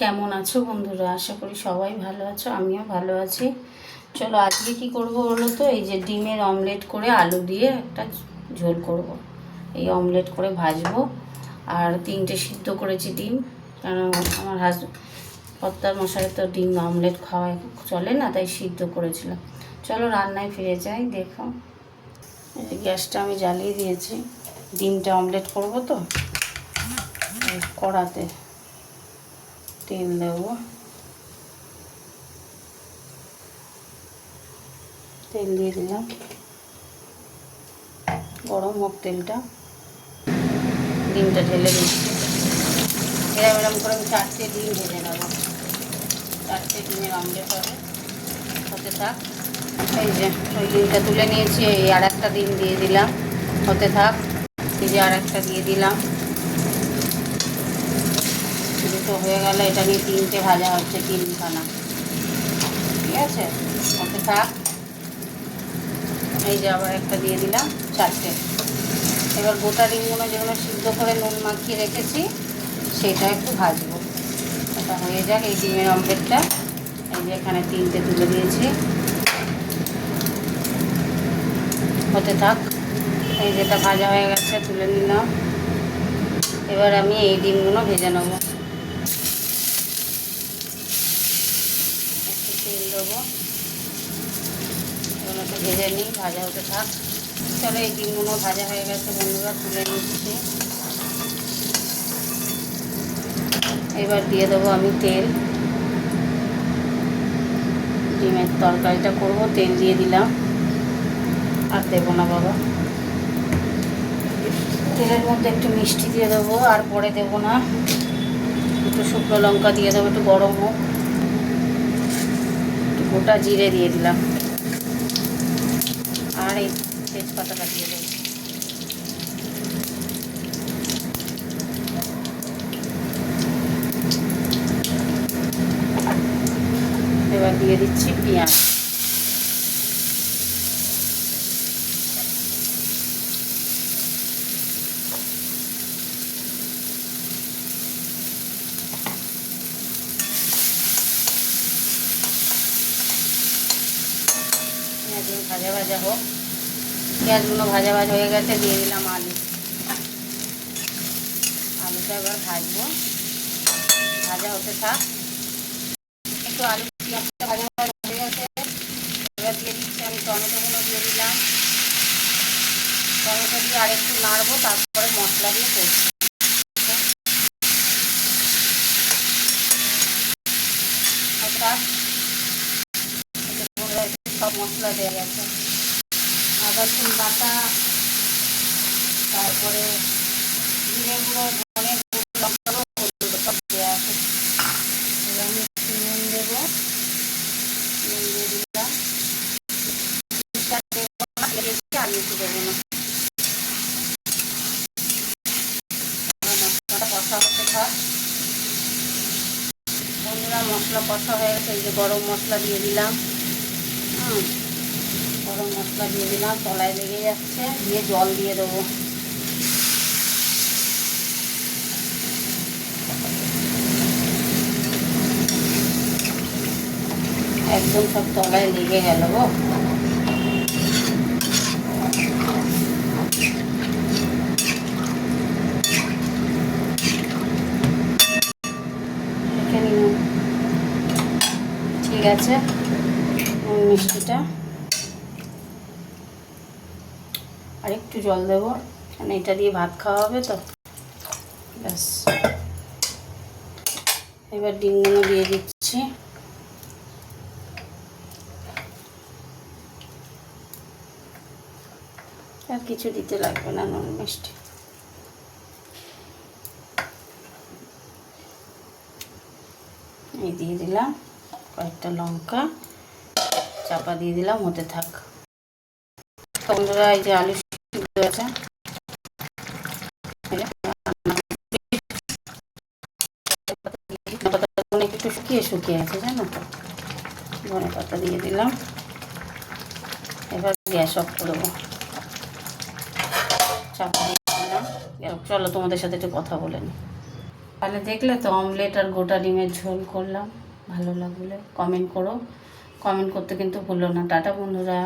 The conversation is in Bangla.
কেমন আছো বন্ধুরা? আশা করি সবাই ভালো আছো, আমিও ভালো আছি। চলো আজকে কি করব বলো তো, এই যে ডিমের অমলেট করে আলু দিয়ে একটা ঝোল করব। এই অমলেট করে ভাজবো। আর 3টে সিদ্ধ করেছি ডিম, কারণ আমার কর্তার মশাই তো ডিম অমলেট খাওয়ায় চলে না, তাই সিদ্ধ করেছিলাম। চলো রান্নায় ফিরে যাই। দেখো এই গ্যাসটা আমি জ্বালিয়ে দিয়েছি, ডিমটা অমলেট করব তো। কড়াতে তেল দেবো, তেল দিয়ে দিলাম, গরম হোক তেলটা। ডিমটা ঢেলে দিচ্ছি। এরম করে আমি 4টে ডিম ভেজে নেবো। 4টে ডিমের অমলেট হবে, হতে থাক। এই যে ওই ডিমটা তুলে নিয়েছি, এই আর একটা ডিম দিয়ে দিলাম, হতে থাক। এই যে আর একটা দিয়ে দিলাম, দুটো হয়ে গেল। এটা নিয়ে 3টে ভাজা হচ্ছে, 3খানা। ঠিক আছে, হতে থাক। এই যে আবার একটা দিয়ে দিলাম, 4টে। এবার গোটা ডিমগুলো যেগুলো সিদ্ধ করে নুন মাখিয়ে রেখেছি সেটা একটু ভাজবো। এটা হয়ে যাক এই ডিমের অমলেটটা। এই যে এখানে 3টে তুলে দিয়েছি, হতে থাক। এই যেটা ভাজা হয়ে গেছে তুলে নিলাম। এবার আমি এই ডিমগুলো ভেজে নেব। একটু তেল দেবো, এগুলো একটু ভেজে নিই, ভাজা হতে থাক। চলো এই ডিমগুলো ভাজা হয়ে গেছে বন্ধুরা, তুলে নিচ্ছি। এবার দিয়ে দেবো আমি তেল। ডিমের তরকারিটা করব, তেল দিয়ে দিলাম। আর দেবো না বাবা, তেলের মধ্যে একটু মিষ্টি দিয়ে দেবো, আর পরে দেবো না। একটু শুকনো লঙ্কা দিয়ে দেবো, একটু গরম হোক। একটু গোটা জিরে দিয়ে দিলাম, আর এই তেজপাতাটা দিয়ে দেবো। এবার দিয়ে দিচ্ছি পেঁয়াজ। পেঁয়াজগুলো ভাজা ভাজা হোক। পেঁয়াজগুলো ভাজা ভাজা হয়ে গেছে, দিয়ে দিলাম আলু। আলুটা এবার ভাজবো, ভাজা হতে থাক। একটু আলু পেঁয়াজটা ভাজা ভাজা হয়ে গেছে। এবার দিয়ে দিচ্ছি আমি টমেটোগুলো দিয়ে দিলাম। টমেটো দিয়ে আরেকটু নাড়বো, তারপরে মশলা দিয়ে করবো। অর্থাৎ সব মশলা দেওয়া গেছে, আদা রসুন বাটা, তারপরে জিরে গুঁড়ো, ধনে গুঁড়ো, লঙ্কা গুঁড়ো, হলুদ সব দেওয়া আছে। এবার আমি একটু নুন দেবো, নুন দিয়ে দিলাম। আর কিছু দেবো না। মশলাটা কষা হতে থাক বন্ধুরা। মশলা কষা হয়ে গেছে, এই যে গরম মশলা দিয়ে দিলাম। গরম মশলা দিয়ে দিলাম, তলায় লেগে যাচ্ছে। দিয়ে জল দিয়ে দেবো। একদম সব তলায় লেগে গেল গো। ঠিক আছে, মিষ্টিটা আর একটু জল দেবো, মানে এটা দিয়ে ভাত খাওয়া হবে তো। ব্যাস, এবার ডিমগুলো দিয়ে দিচ্ছি। আর কিছু দিতে লাগবে না, নুন মিষ্টি। এই দিয়ে দিলাম কয়েকটা লঙ্কা, চাপা দিয়ে দিলাম, হতে থাক। বন্ধুরা এই যে আলু সিদ্ধ আছে, একটু শুকিয়ে শুকিয়ে আছে জানো তো। ধনে পাতা দিয়ে দিলাম। এবার গ্যাস অফ করবো, চাপা দিয়ে দিলাম। চলো তোমাদের সাথে একটু কথা বলে নিই। তাহলে দেখলে তো অমলেট আর গোটা ডিমের ঝোল করলাম। ভালো লাগলে কমেন্ট করো, কমেন্ট করতে কিন্তু ভুলো না। টাটা বন্ধুরা।